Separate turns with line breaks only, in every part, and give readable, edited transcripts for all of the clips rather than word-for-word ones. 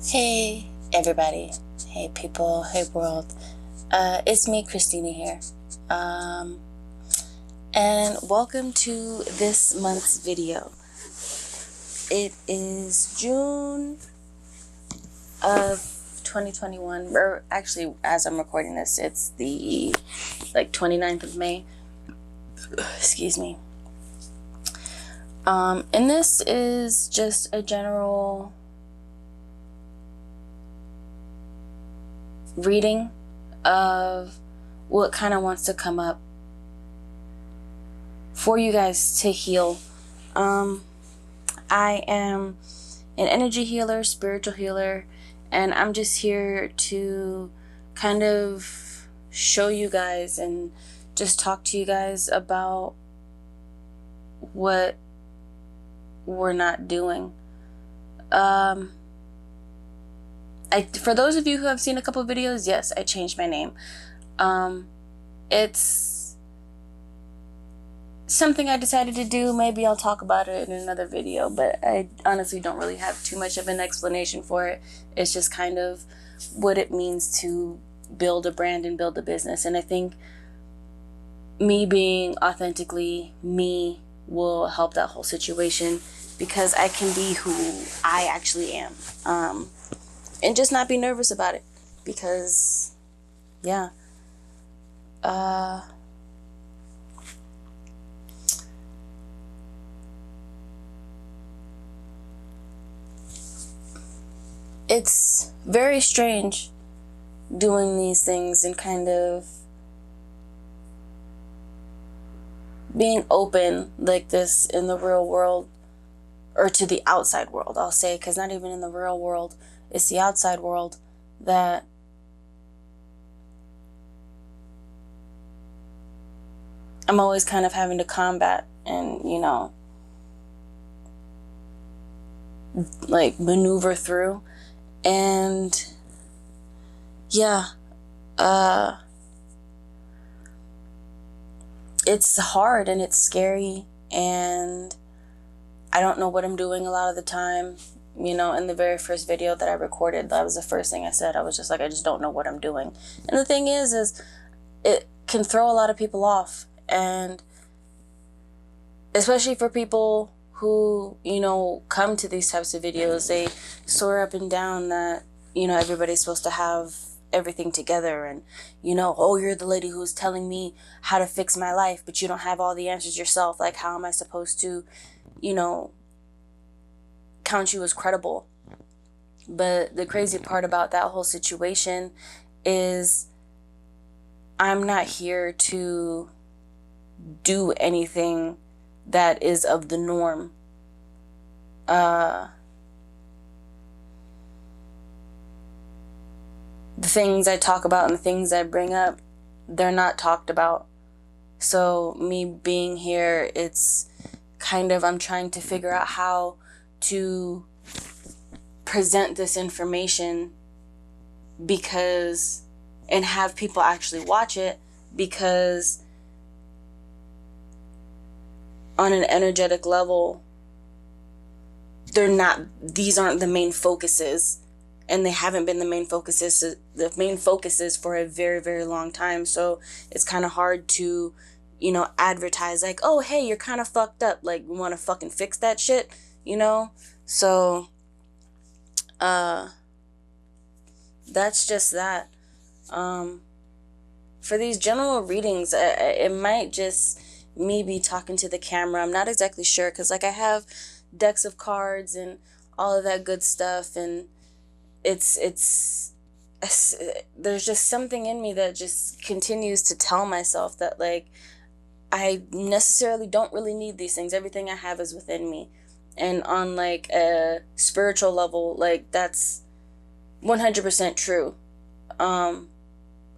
Hey everybody, hey people, hey world. It's me, Christina here. And welcome to this month's video. It is June of 2021, or actually as I'm recording this, it's the 29th of May. Excuse me. And this is just a general reading of what kind of wants to come up for you guys to heal. I am an energy healer, spiritual healer, and I'm just here to kind of show you guys and just talk to you guys about what we're not doing. For those of you who have seen a couple of videos, yes, I changed my name. It's something I decided to do. Maybe I'll talk about it in another video, but I honestly don't really have too much of an explanation for it. It's just kind of what it means to build a brand and build a business. And I think me being authentically me will help that whole situation, because I can be who I actually am. And just not be nervous about it, because, yeah. It's very strange doing these things and kind of being open like this in the real world, or to the outside world, I'll say, because not even in the real world, it's the outside world that I'm always kind of having to combat and, maneuver through. And yeah, it's hard and it's scary, and I don't know what I'm doing a lot of the time. In the very first video that I recorded, that was the first thing I said. I was just like, I just don't know what I'm doing. And the thing is it can throw a lot of people off. And especially for people who, come to these types of videos, they soar up and down that, everybody's supposed to have everything together. And, oh, you're the lady who's telling me how to fix my life, but you don't have all the answers yourself. Like, how am I supposed to, count you as credible? But the crazy part about that whole situation is I'm not here to do anything that is of the norm. The things I talk about and the things I bring up, they're not talked about. So me being here, it's kind of, I'm trying to figure out how to present this information and have people actually watch it, because on an energetic level, these aren't the main focuses, and they haven't been the main focuses for a very, very long time. So it's kind of hard to, advertise like, oh, hey, you're kind of fucked up. Like, we want to fucking fix that shit, So, that's just that. For these general readings, it might just me be talking to the camera. I'm not exactly sure, because I have decks of cards and all of that good stuff, and it's there's just something in me that just continues to tell myself that I necessarily don't really need these things. Everything I have is within me. And on a spiritual level, that's 100% true.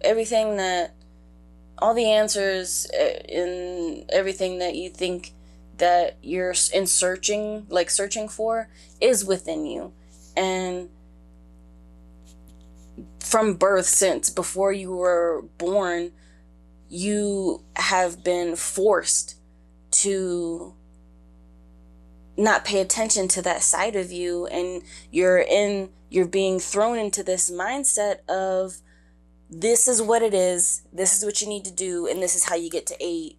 Everything that, all the answers in everything that you think that you're searching for is within you. And from birth, since before you were born, you have been forced to not pay attention to that side of you, and you're being thrown into this mindset of, this is what it is, this is what you need to do, and this is how you get to a,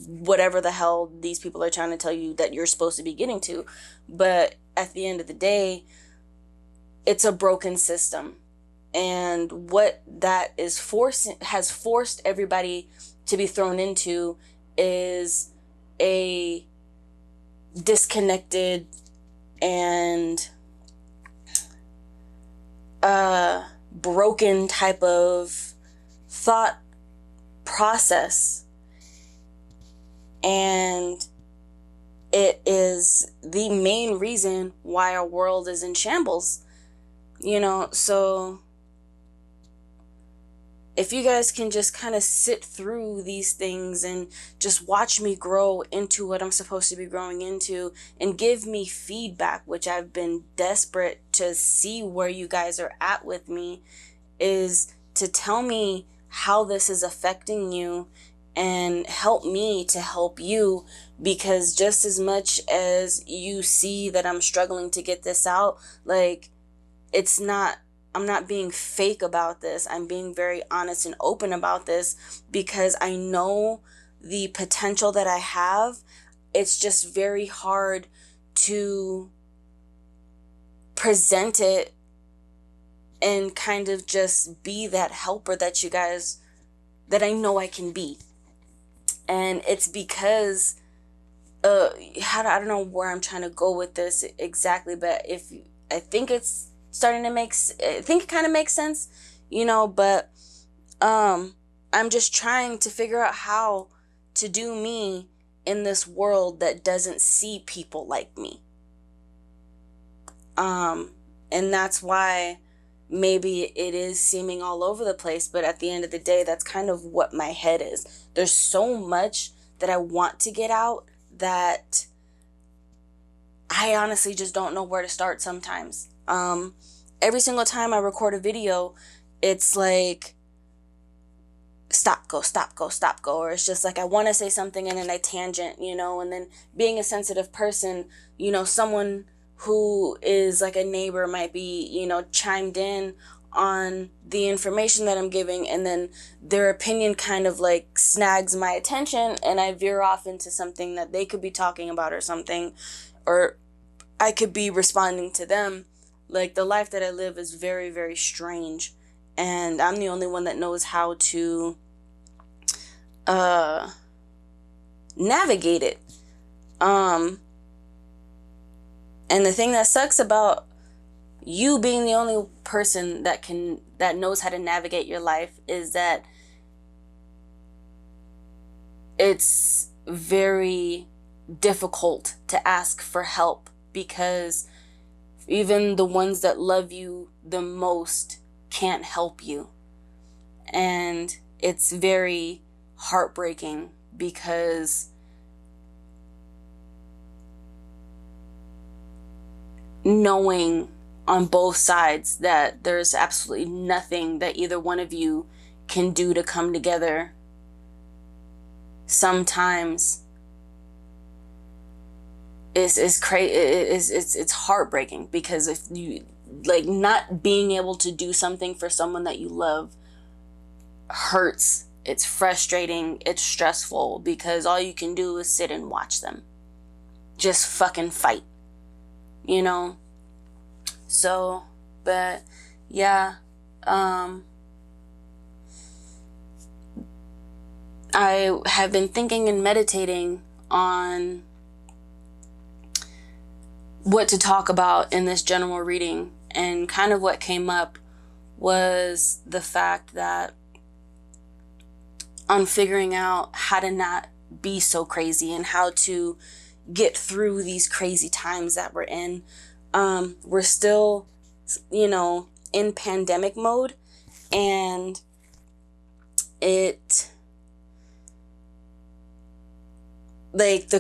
whatever the hell these people are trying to tell you that you're supposed to be getting to. But at the end of the day, it's a broken system. And what that has forced everybody to be thrown into is a disconnected and broken type of thought process. And it is the main reason why our world is in shambles. So if you guys can just kind of sit through these things and just watch me grow into what I'm supposed to be growing into, and give me feedback, which I've been desperate to see where you guys are at with me, is to tell me how this is affecting you and help me to help you. Because just as much as you see that I'm struggling to get this out, like, I'm not being fake about this. I'm being very honest and open about this, because I know the potential that I have. It's just very hard to present it and kind of just be that helper that I know I can be. And it's because I don't know where I'm trying to go with this exactly, but I think it's starting to I think it kind of makes sense, but I'm just trying to figure out how to do me in this world that doesn't see people like me. And that's why maybe it is seeming all over the place, but at the end of the day, that's kind of what my head is. There's so much that I want to get out that I honestly just don't know where to start sometimes. Every single time I record a video, it's like, stop, go, stop, go, stop, go. Or it's just like, I want to say something and then I tangent, and then being a sensitive person, someone who is like a neighbor might be, chimed in on the information that I'm giving, and then their opinion kind of like snags my attention, and I veer off into something that they could be talking about or something, or I could be responding to them. Like, the life that I live is very, very strange, and I'm the only one that knows how to navigate it. And the thing that sucks about you being the only person that knows how to navigate your life is that it's very difficult to ask for help, because even the ones that love you the most can't help you. And it's very heartbreaking, because knowing on both sides that there's absolutely nothing that either one of you can do to come together, sometimes it's heartbreaking. Because if you, like, not being able to do something for someone that you love hurts. It's frustrating. It's stressful, because all you can do is sit and watch them just fucking fight, So, but yeah, I have been thinking and meditating on what to talk about in this general reading, and kind of what came up was the fact that I'm figuring out how to not be so crazy and how to get through these crazy times that we're in. We're still, in pandemic mode, and the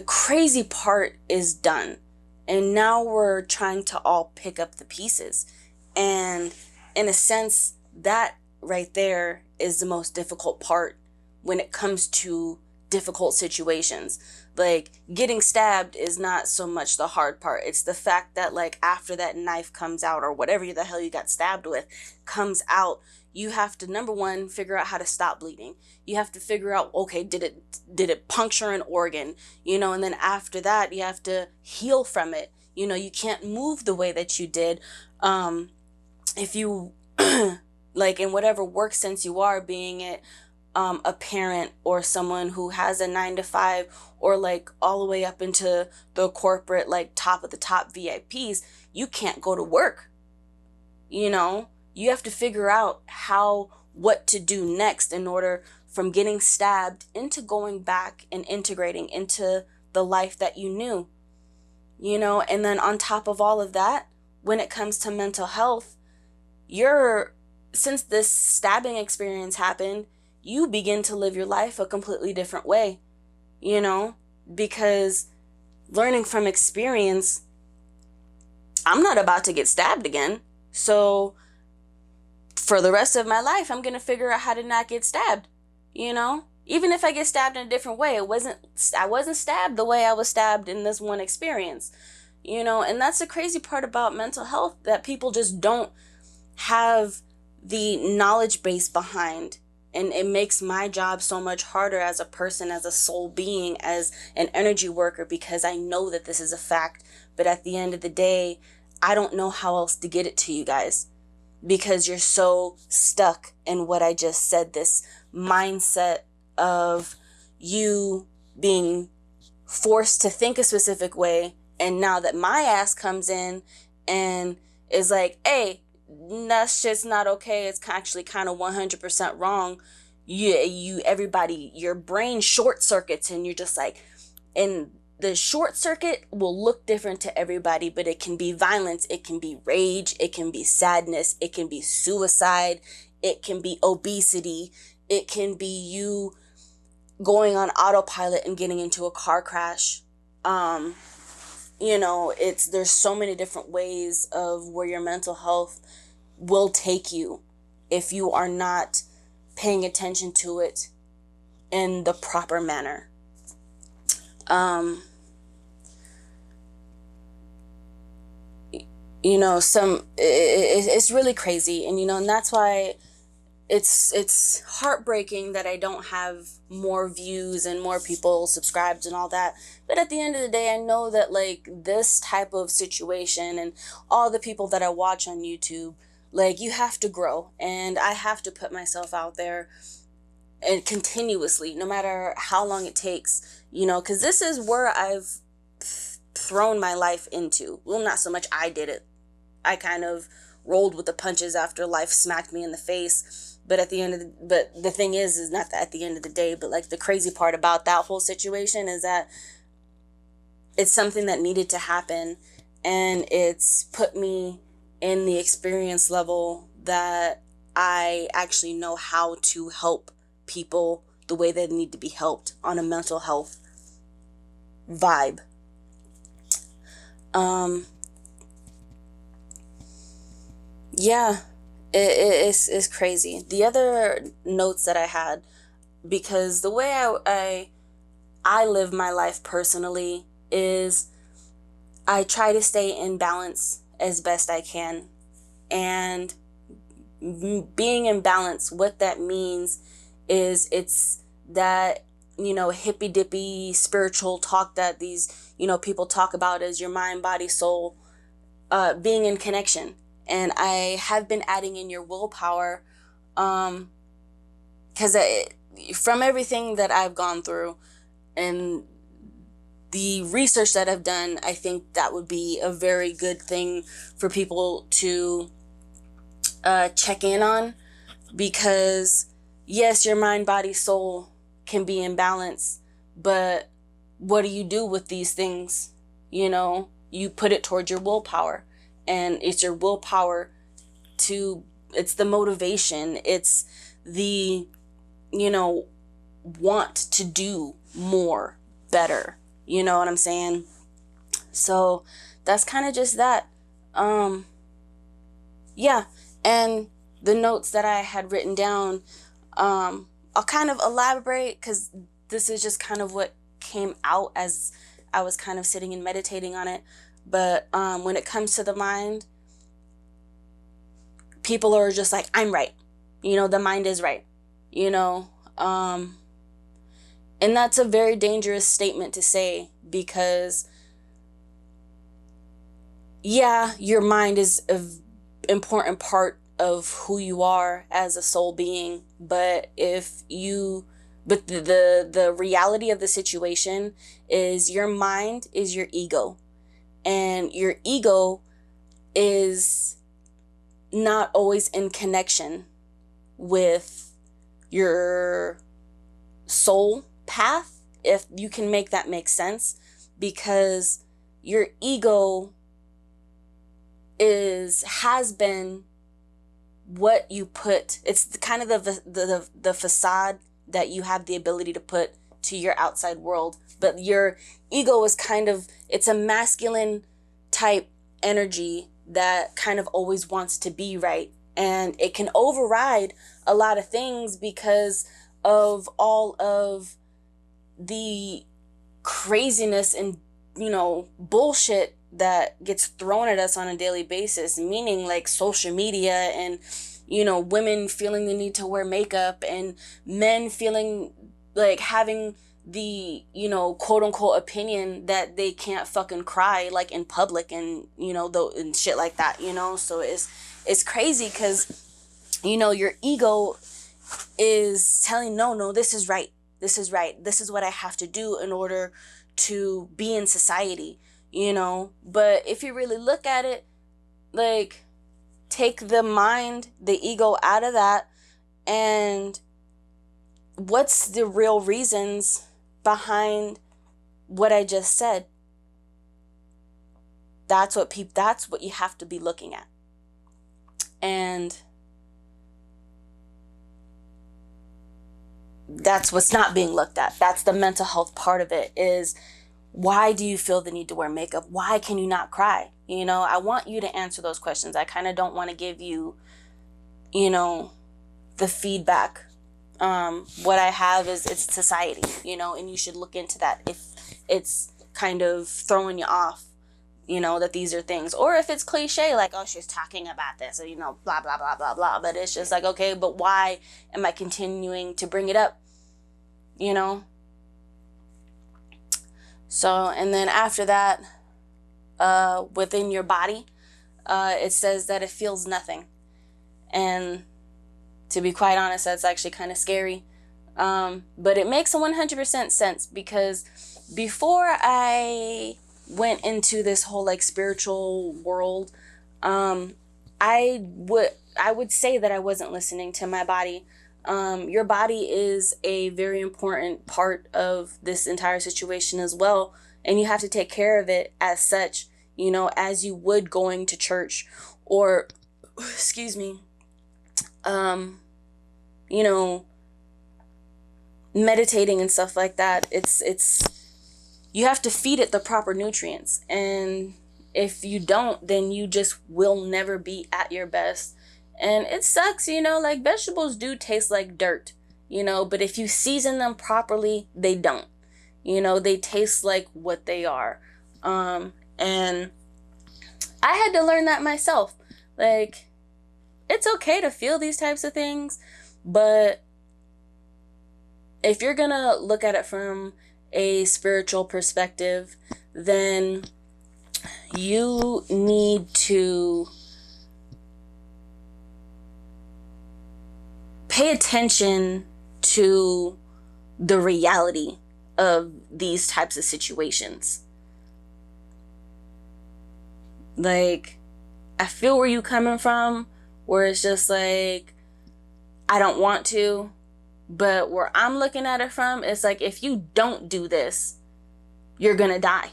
crazy part is done. And now we're trying to all pick up the pieces. And in a sense, that right there is the most difficult part when it comes to difficult situations. Like, getting stabbed is not so much the hard part. It's the fact that, like, after that knife comes out, or whatever the hell you got stabbed with comes out, you have to, number one, figure out how to stop bleeding. You have to figure out, okay, did it puncture an organ? And then after that, you have to heal from it. You can't move the way that you did. If you, like, in whatever work sense you are, being it a parent or someone who has a 9 to 5, or like all the way up into the corporate, like top of the top VIPs, you can't go to work. You have to figure out what to do next in order from getting stabbed into going back and integrating into the life that you knew. And then on top of all of that, when it comes to mental health, since this stabbing experience happened, you begin to live your life a completely different way, because learning from experience, I'm not about to get stabbed again. So for the rest of my life, I'm going to figure out how to not get stabbed, even if I get stabbed in a different way. I wasn't stabbed the way I was stabbed in this one experience, and that's the crazy part about mental health, that people just don't have the knowledge base behind. And it makes my job so much harder as a person, as a soul being, as an energy worker, because I know that this is a fact. But at the end of the day, I don't know how else to get it to you guys, because you're so stuck in what I just said, this mindset of you being forced to think a specific way. And now that my ass comes in and is like, hey, that's just not okay, it's actually kind of 100% wrong, everybody, your brain short circuits, and you're just like, and the short circuit will look different to everybody, but it can be violence, it can be rage, it can be sadness, it can be suicide, it can be obesity, it can be you going on autopilot and getting into a car crash. There's so many different ways of where your mental health will take you if you are not paying attention to it in the proper manner. It's really crazy, and that's why it's heartbreaking that I don't have more views and more people subscribed and all that. But at the end of the day, I know that, like, this type of situation and all the people that I watch on YouTube, like, you have to grow, and I have to put myself out there and continuously, no matter how long it takes, because this is where I've thrown my life into. Well, not so much I did it. I kind of rolled with the punches after life smacked me in the face. But the thing is not that at the end of the day, but like the crazy part about that whole situation is that it's something that needed to happen, and it's put me in the experience level that I actually know how to help people the way they need to be helped on a mental health vibe. Yeah, it's crazy. The other notes that I had, because the way I live my life personally is I try to stay in balance as best I can. And being in balance, what that means is it's that, hippy dippy spiritual talk that these, people talk about as your mind, body, soul, being in connection. And I have been adding in your willpower, because from everything that I've gone through and the research that I've done, I think that would be a very good thing for people to check in on, because yes, your mind, body, soul can be in balance, but what do you do with these things? You put it towards your willpower, and it's your willpower it's the motivation, it's the, want to do more, better. You know what I'm saying? So that's kind of just that. Yeah. And the notes that I had written down, I'll kind of elaborate, because this is just kind of what came out as I was kind of sitting and meditating on it. But when it comes to the mind, people are just like, I'm right. The mind is right. And that's a very dangerous statement to say, because yeah, your mind is an important part of who you are as a soul being, but the reality of the situation is your mind is your ego, and your ego is not always in connection with your soul path, if you can make that make sense, because your ego has been what you put. It's kind of the facade that you have the ability to put to your outside world, but your ego is it's a masculine type energy that kind of always wants to be right, and it can override a lot of things because of all of the craziness and bullshit that gets thrown at us on a daily basis, meaning like social media and women feeling the need to wear makeup, and men feeling like having the quote unquote opinion that they can't fucking cry like in public, and and shit like that. So it's crazy, because your ego is telling, no, this is right, this is what I have to do in order to be in society. But if you really look at it, like, take the mind, the ego out of that, and what's the real reasons behind what I just said? That's what you have to be looking at. And that's what's not being looked at. That's the mental health part of it, is why do you feel the need to wear makeup? Why can you not cry? I want you to answer those questions. I kind of don't want to give you, the feedback. What I have is, it's society, and you should look into that if it's kind of throwing you off, that these are things. Or if it's cliche, like, oh, she's talking about this, blah, blah, blah, blah, blah. But it's just like, okay, but why am I continuing to bring it up? So, and then after that, within your body, it says that it feels nothing. And to be quite honest, that's actually kind of scary. But it makes 100% sense, because before I went into this whole like spiritual world, I would say that I wasn't listening to my body. Your body is a very important part of this entire situation as well, and you have to take care of it as such, as you would going to church, or excuse me, meditating and stuff like that. It's you have to feed it the proper nutrients, and if you don't, then you just will never be at your best. And it sucks, like vegetables do taste like dirt, but if you season them properly, they don't. They taste like what they are. And I had to learn that myself. Like, it's okay to feel these types of things, but if you're gonna look at it from a spiritual perspective, then you need to pay attention to the reality of these types of situations. Like, I feel where you coming from, where it's just like, I don't want to, but where I'm looking at it from, it's like, if you don't do this, you're gonna die.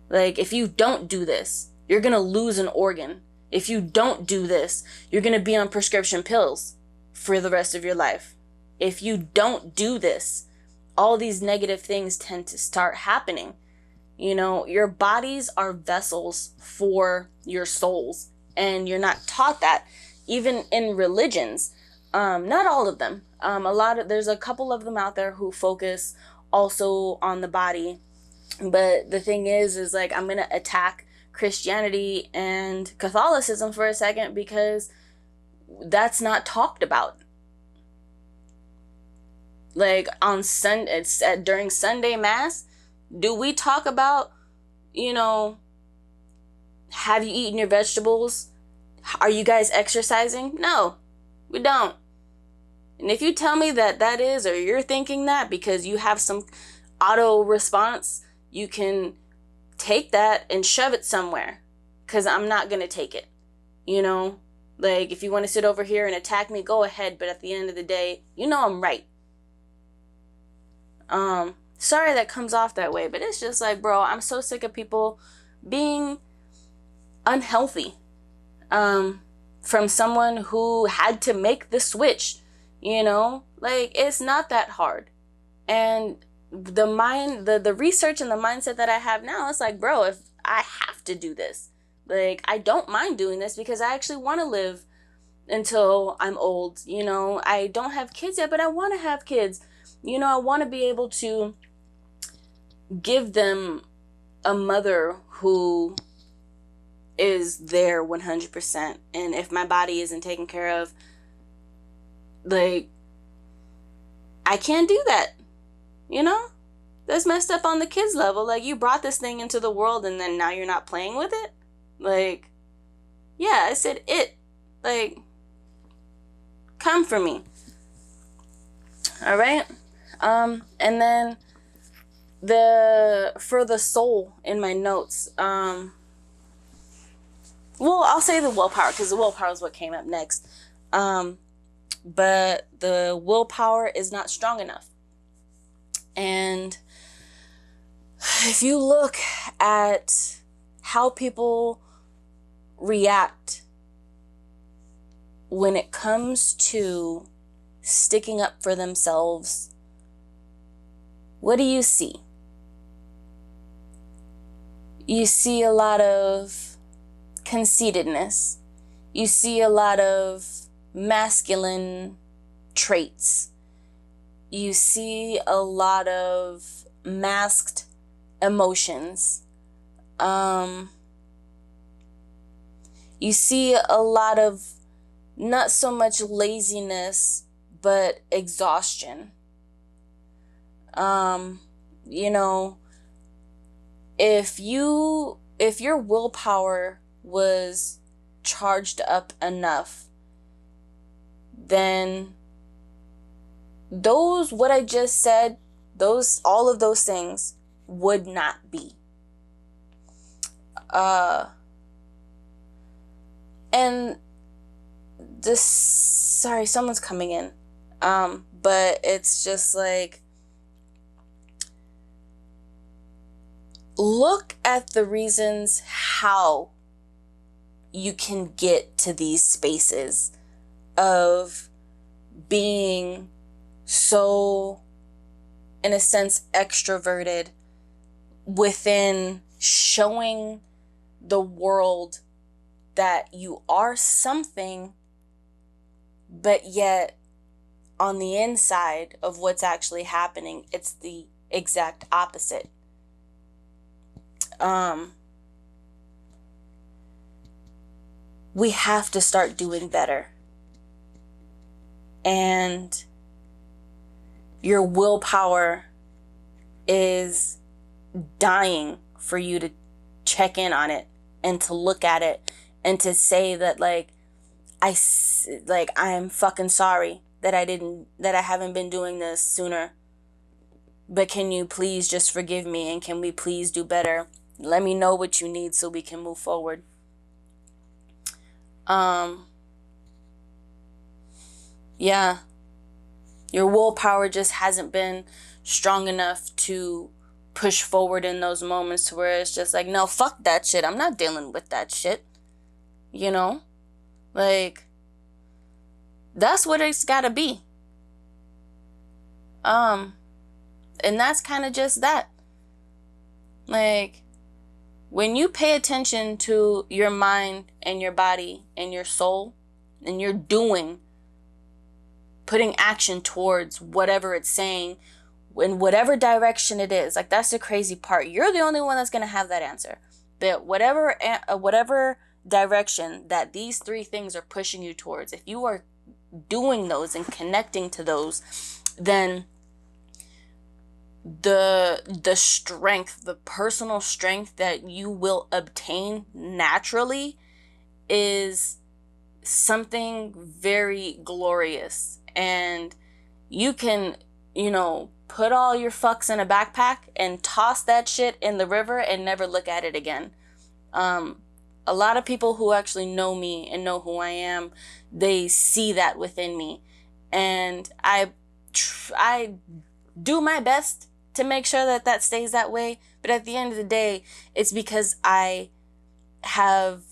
Like, if you don't do this, you're gonna lose an organ. If you don't do this, you're going to be on prescription pills for the rest of your life. If you don't do this, all these negative things tend to start happening. Your bodies are vessels for your souls, and you're not taught that. Even in religions, Not all of them. There's a couple of them out there who focus also on the body. But the thing is like, I'm going to attack Christianity and Catholicism for a second, because that's not talked about. Like on during Sunday Mass, do we talk about, have you eaten your vegetables? Are you guys exercising? No, we don't. And if you tell me that is, or you're thinking that because you have some auto response, you can take that and shove it somewhere, because I'm not going to take it. Like, if you want to sit over here and attack me, go ahead. But at the end of the day, I'm right. Sorry that comes off that way, but it's just like, bro, I'm so sick of people being unhealthy. From someone who had to make the switch, like, it's not that hard. And the research and the mindset that I have now, it's like, bro, if I have to do this, like, I don't mind doing this, because I actually want to live until I'm old. I don't have kids yet, but I want to have kids. I want to be able to give them a mother who is there 100%. And if my body isn't taken care of, like, I can't do that. That's messed up on the kids level. Like, you brought this thing into the world and then now you're not playing with it. Like, yeah, I said it. Like, come for me. All right. And then for the soul in my notes, well, I'll say the willpower, because the willpower is what came up next. But the willpower is not strong enough. And if you look at how people react when it comes to sticking up for themselves, what do you see? You see a lot of conceitedness. You see a lot of masculine traits. You see a lot of masked emotions. You see a lot of not so much laziness, but exhaustion. If your willpower was charged up enough, then what I just said, all of those things would not be. And sorry, someone's coming in. But it's just like, look at the reasons how you can get to these spaces of being so, in a sense, extroverted within showing the world that you are something, but yet on the inside of what's actually happening, it's the exact opposite. We have to start doing better. And your willpower is dying for you to check in on it and to look at it and to say that, I'm fucking sorry that I haven't been doing this sooner. But can you please just forgive me, and can we please do better? Let me know what you need so we can move forward. Yeah. Your willpower just hasn't been strong enough to push forward in those moments to where it's just like, no, fuck that shit. I'm not dealing with that shit. That's what it's gotta be. And that's kind of just that. When you pay attention to your mind and your body and your soul, and you're doing putting action towards whatever it's saying in whatever direction it is. Like, that's the crazy part. You're the only one that's going to have that answer. But whatever direction that these three things are pushing you towards, if you are doing those and connecting to those, then the strength, the personal strength that you will obtain naturally is something very glorious. And you can, put all your fucks in a backpack and toss that shit in the river and never look at it again. A lot of people who actually know me and know who I am, they see that within me. And I do my best to make sure that that stays that way. But at the end of the day, it's because I have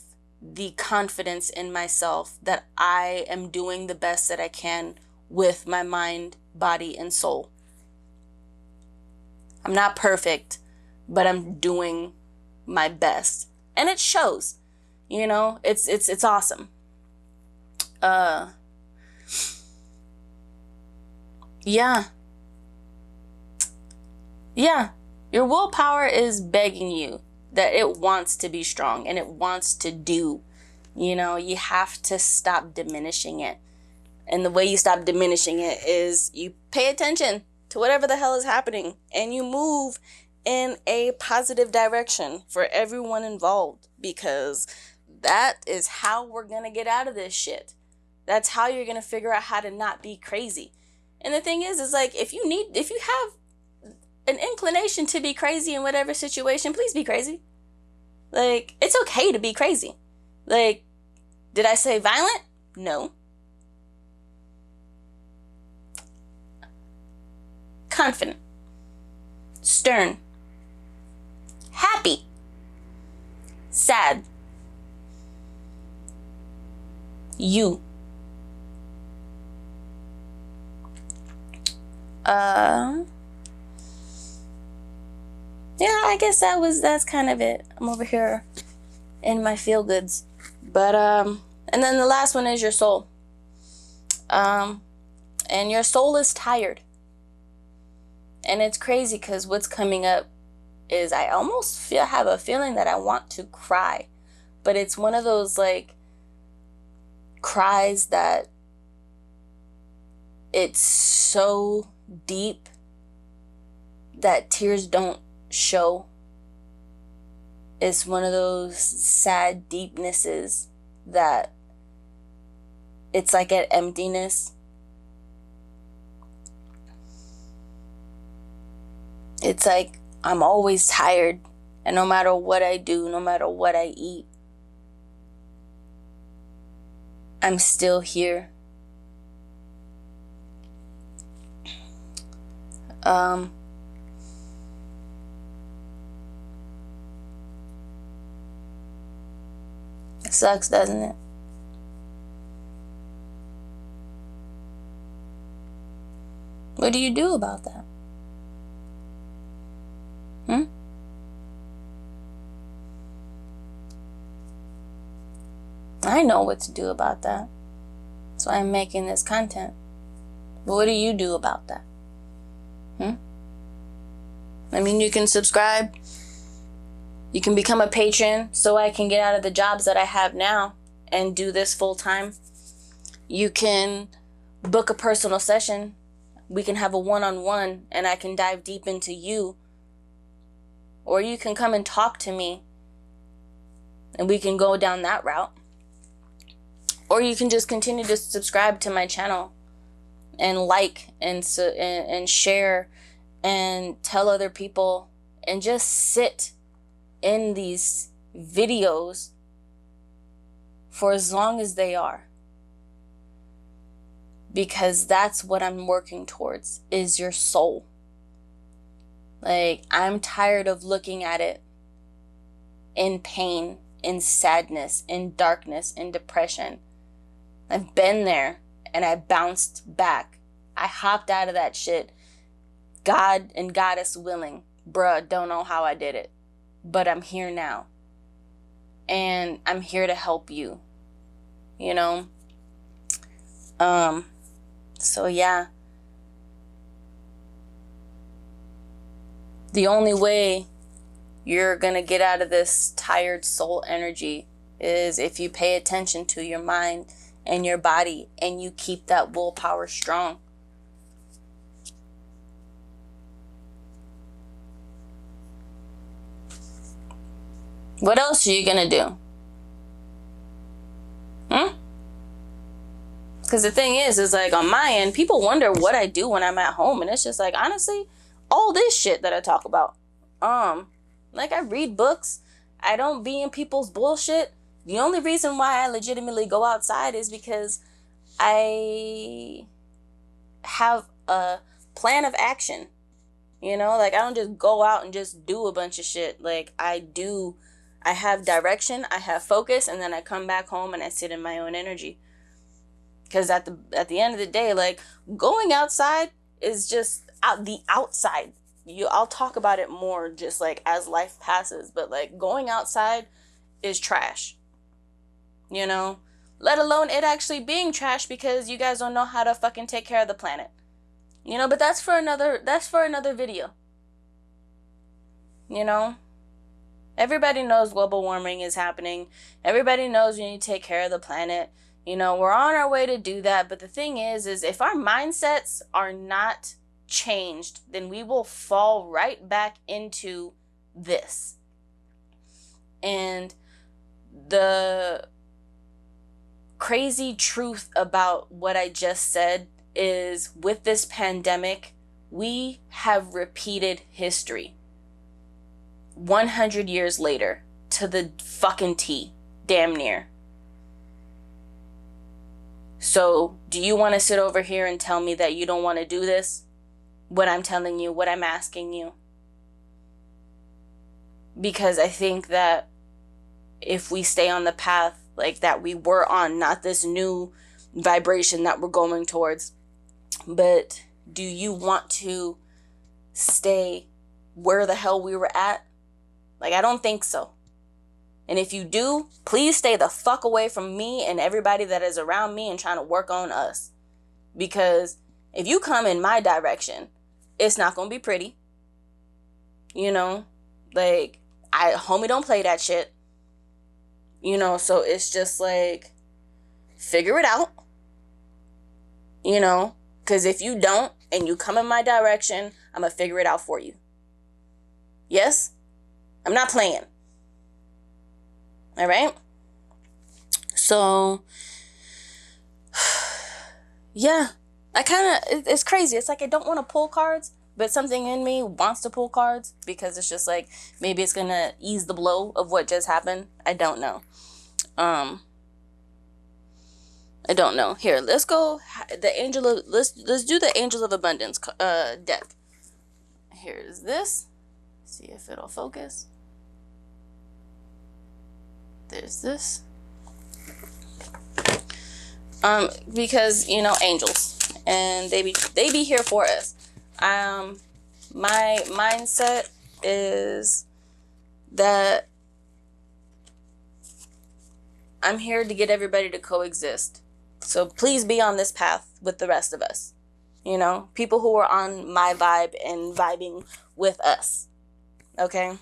the confidence in myself that I am doing the best that I can with my mind, body, and soul. I'm not perfect, but I'm doing my best. And it shows. It's awesome. Yeah. Your willpower is begging you that it wants to be strong and it wants to do. You have to stop diminishing it. And the way you stop diminishing it is you pay attention to whatever the hell is happening and you move in a positive direction for everyone involved, because that is how we're going to get out of this shit. That's how you're going to figure out how to not be crazy. And the thing is like, if you have an inclination to be crazy in whatever situation, please be crazy. Like, it's okay to be crazy. Like, did I say violent? No. Confident. Stern. Happy. Sad. You. Yeah, I guess that's kind of it. I'm over here in my feel goods. But and then the last one is your soul. And your soul is tired. And it's crazy because what's coming up is I almost have a feeling that I want to cry. But it's one of those like cries that it's so deep that tears don't show. It's one of those sad deepnesses that it's like an emptiness. It's like I'm always tired, and no matter what I do, no matter what I eat, I'm still here. It sucks, doesn't it? What do you do about that? I know what to do about that. That's why I'm making this content. But what do you do about that? I mean, you can subscribe. You can become a patron so I can get out of the jobs that I have now and do this full time. You can book a personal session. We can have a one-on-one and I can dive deep into you. Or you can come and talk to me and we can go down that route. Or you can just continue to subscribe to my channel and like and share and tell other people and just sit in these videos for as long as they are. Because that's what I'm working towards, is your soul. Like, I'm tired of looking at it in pain, in sadness, in darkness, in depression. I've been there and I bounced back. I hopped out of that shit. God and Goddess willing. Bruh, don't know how I did it. But I'm here now. And I'm here to help you. So yeah, the only way you're going to get out of this tired soul energy is if you pay attention to your mind and your body and you keep that willpower strong. What else are you going to do? Because the thing is like on my end, people wonder what I do when I'm at home. And it's just like, honestly, all this shit that I talk about. Like I read books. I don't be in people's bullshit. The only reason why I legitimately go outside is because I have a plan of action. You know, like I don't just go out and just do a bunch of shit. Like I have direction, I have focus, and then I come back home and I sit in my own energy. Because at the end of the day, like going outside is just the outside. I'll talk about it more just like as life passes, but like going outside is trash. You know, let alone it actually being trash because you guys don't know how to fucking take care of the planet. You know, but that's for another video. You know, everybody knows global warming is happening. Everybody knows we need to take care of the planet. You know, we're on our way to do that. But the thing is if our mindsets are not changed, then we will fall right back into this. And the crazy truth about what I just said is with this pandemic, we have repeated history 100 years later to the fucking T, damn near. So do you want to sit over here and tell me that you don't want to do this? What I'm telling you, what I'm asking you? Because I think that if we stay on the path like that we were on, not this new vibration that we're going towards, but do you want to stay where the hell we were at? Like, I don't think so. And if you do, please stay the fuck away from me and everybody that is around me and trying to work on us. Because if you come in my direction, it's not going to be pretty. You know, like, homie don't play that shit. You know, so it's just like, figure it out. You know, because if you don't and you come in my direction, I'm going to figure it out for you. Yes? I'm not playing. All right? So, yeah. It's crazy. It's like I don't want to pull cards, but something in me wants to pull cards because it's just like, maybe it's going to ease the blow of what just happened. I don't know. I don't know. Here, let's go. Let's do the Angel of Abundance deck. Here's this. See if it'll focus. There's this. Because, you know, angels, and they be here for us. My mindset is that I'm here to get everybody to coexist. So please be on this path with the rest of us. You know, people who are on my vibe and vibing with us. Okay?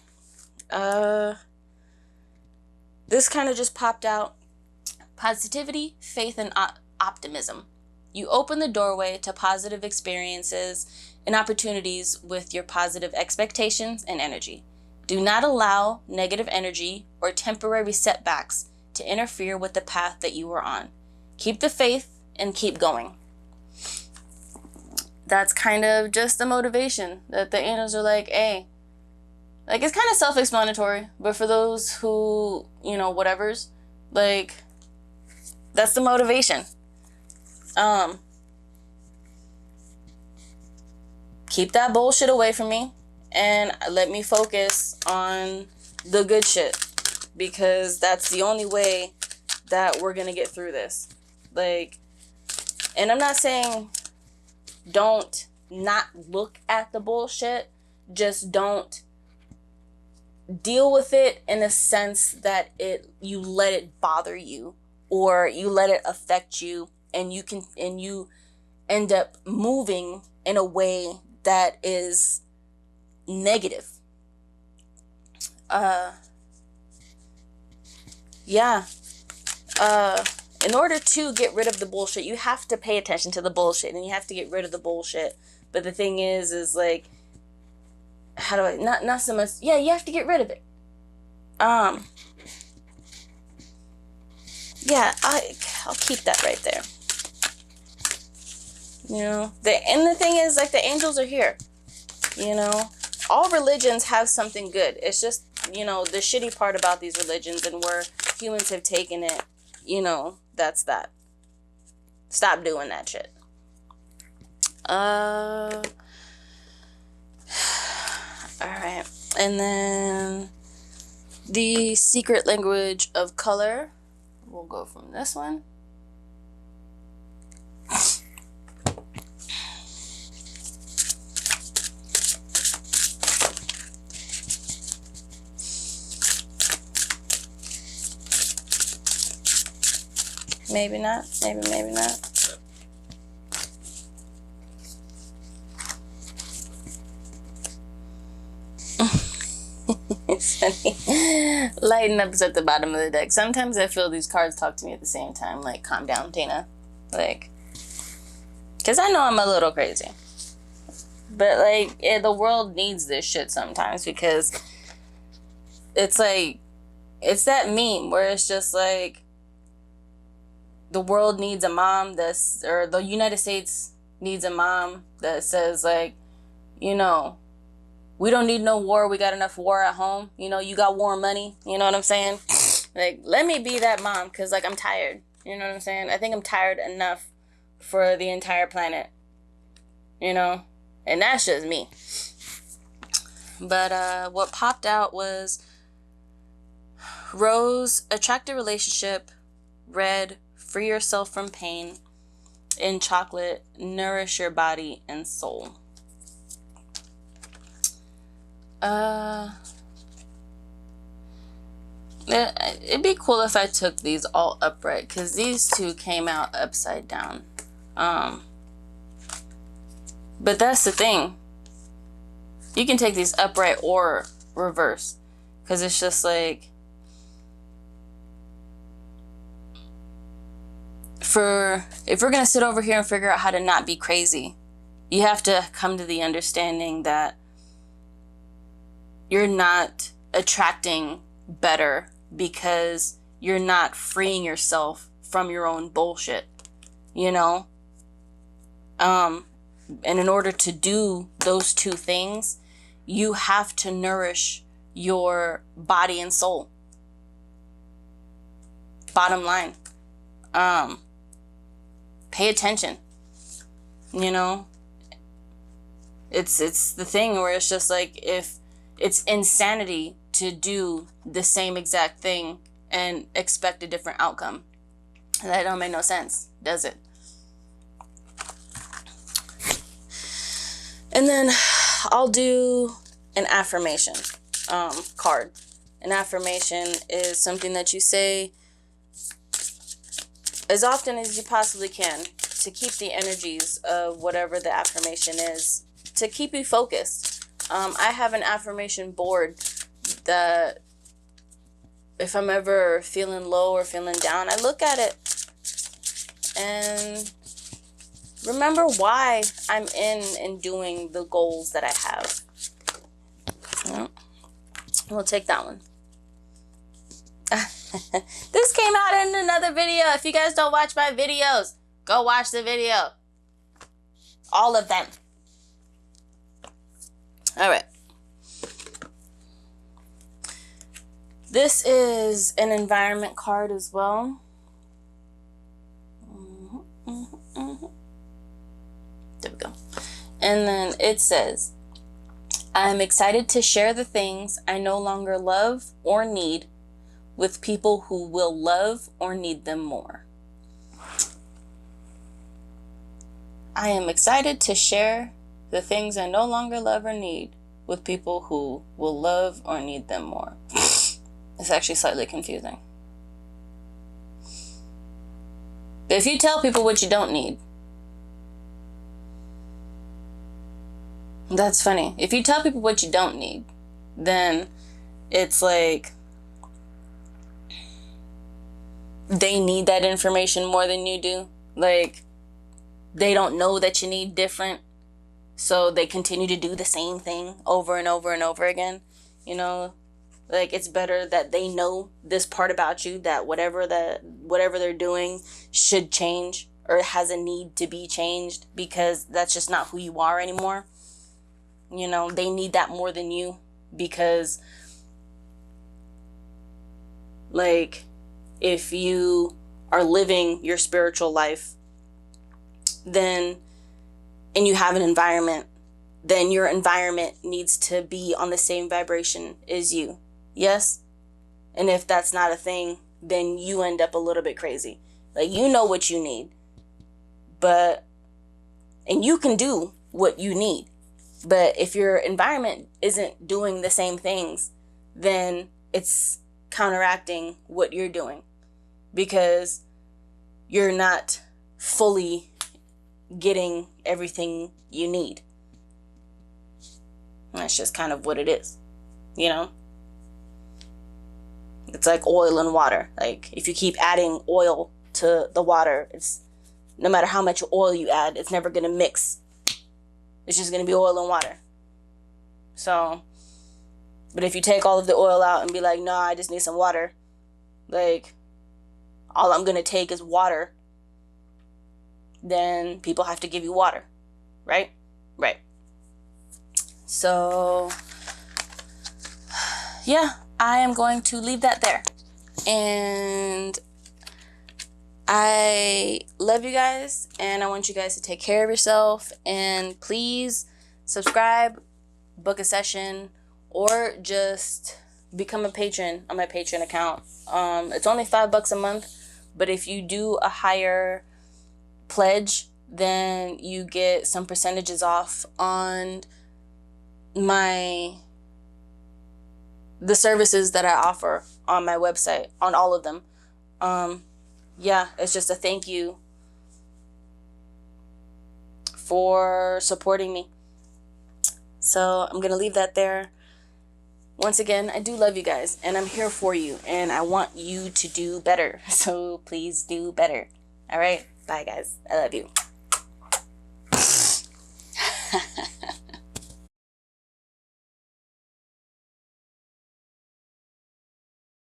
This kind of just popped out. Positivity, faith, and optimism. You open the doorway to positive experiences and opportunities with your positive expectations and energy. Do not allow negative energy or temporary setbacks to interfere with the path that you are on. Keep the faith and keep going. That's kind of just the motivation that the angels are like, hey, like, it's kind of self-explanatory, but for those who, you know, whatevers, like, that's the motivation. Keep that bullshit away from me and let me focus on the good shit, because that's the only way that we're gonna get through this. Like, and I'm not saying don't not look at the bullshit, just don't deal with it in a sense that you let it bother you, or you let it affect you, and you end up moving in a way that is negative. Yeah. In order to get rid of the bullshit, you have to pay attention to the bullshit, and you have to get rid of the bullshit. But the thing is like, how do I, not so much, yeah, you have to get rid of it. Yeah, I'll keep that right there. You know, and the thing is, like, the angels are here. You know, all religions have something good. It's just, you know, the shitty part about these religions and where humans have taken it, you know, that's that. Stop doing that shit. All right. And then the secret language of color. We'll go from this one. Maybe not. Maybe not. It's funny. Lighten up is at the bottom of the deck. Sometimes I feel these cards talk to me at the same time. Like, calm down, Tina. Like, because I know I'm a little crazy. But, like, the world needs this shit sometimes, because it's like, it's that meme where it's just like, the world needs a mom or the United States needs a mom that says, like, you know, we don't need no war. We got enough war at home. You know, you got war money. You know what I'm saying? Like, let me be that mom, because, like, I'm tired. You know what I'm saying? I think I'm tired enough for the entire planet. You know? And that's just me. But what popped out was Rose, attract a relationship. Red, free yourself from pain. In chocolate, nourish your body and soul. It'd be cool if I took these all upright, because these two came out upside down. But that's the thing. You can take these upright or reverse, because it's just like, if we're going to sit over here and figure out how to not be crazy, you have to come to the understanding that you're not attracting better because you're not freeing yourself from your own bullshit, you know? And in order to do those two things, you have to nourish your body and soul. Bottom line. Pay attention. You know? It's the thing where it's just like, if it's insanity to do the same exact thing and expect a different outcome. That don't make no sense, does it? And then I'll do an affirmation card. An affirmation is something that you say as often as you possibly can to keep the energies of whatever the affirmation is, to keep you focused. I have an affirmation board that if I'm ever feeling low or feeling down, I look at it and remember why I'm in and doing the goals that I have. Yeah. We'll take that one. This came out in another video. If you guys don't watch my videos, go watch the video. All of them. All right. This is an environment card as well. There we go. And then it says, I'm excited to share the things I no longer love or need with people who will love or need them more. I am excited to share the things I no longer love or need with people who will love or need them more. It's actually slightly confusing. But if you tell people what you don't need, That's funny. If you tell people what you don't need, then it's like they need that information more than you do. Like, they don't know that you need different, so they continue to do the same thing over and over and over again. You know, like, it's better that they know this part about you, that whatever they're doing should change or has a need to be changed, because that's just not who you are anymore. You know, they need that more than you, because like, if you are living your spiritual life, then, and you have an environment, then your environment needs to be on the same vibration as you. Yes? And if that's not a thing, then you end up a little bit crazy. Like, you know what you need, and you can do what you need. But if your environment isn't doing the same things, then it's counteracting what you're doing, because you're not fully getting everything you need. And that's just kind of what it is, you know? It's like oil and water. Like, if you keep adding oil to the water, it's, no matter how much oil you add, it's never going to mix. It's just going to be oil and water. So, but if you take all of the oil out and be like, no, I just need some water, like, all I'm going to take is water, then people have to give you water, right? Right. So, yeah, I am going to leave that there. And I love you guys, and I want you guys to take care of yourself, and please subscribe, book a session, or just become a patron on my Patreon account. It's only $5 a month, but if you do a higher pledge, then you get some percentages off on the services that I offer on my website, on all of them. Yeah, it's just a thank you for supporting me. So I'm going to leave that there. Once again, I do love you guys, and I'm here for you, and I want you to do better. So please do better. All right? Bye, guys. I love you.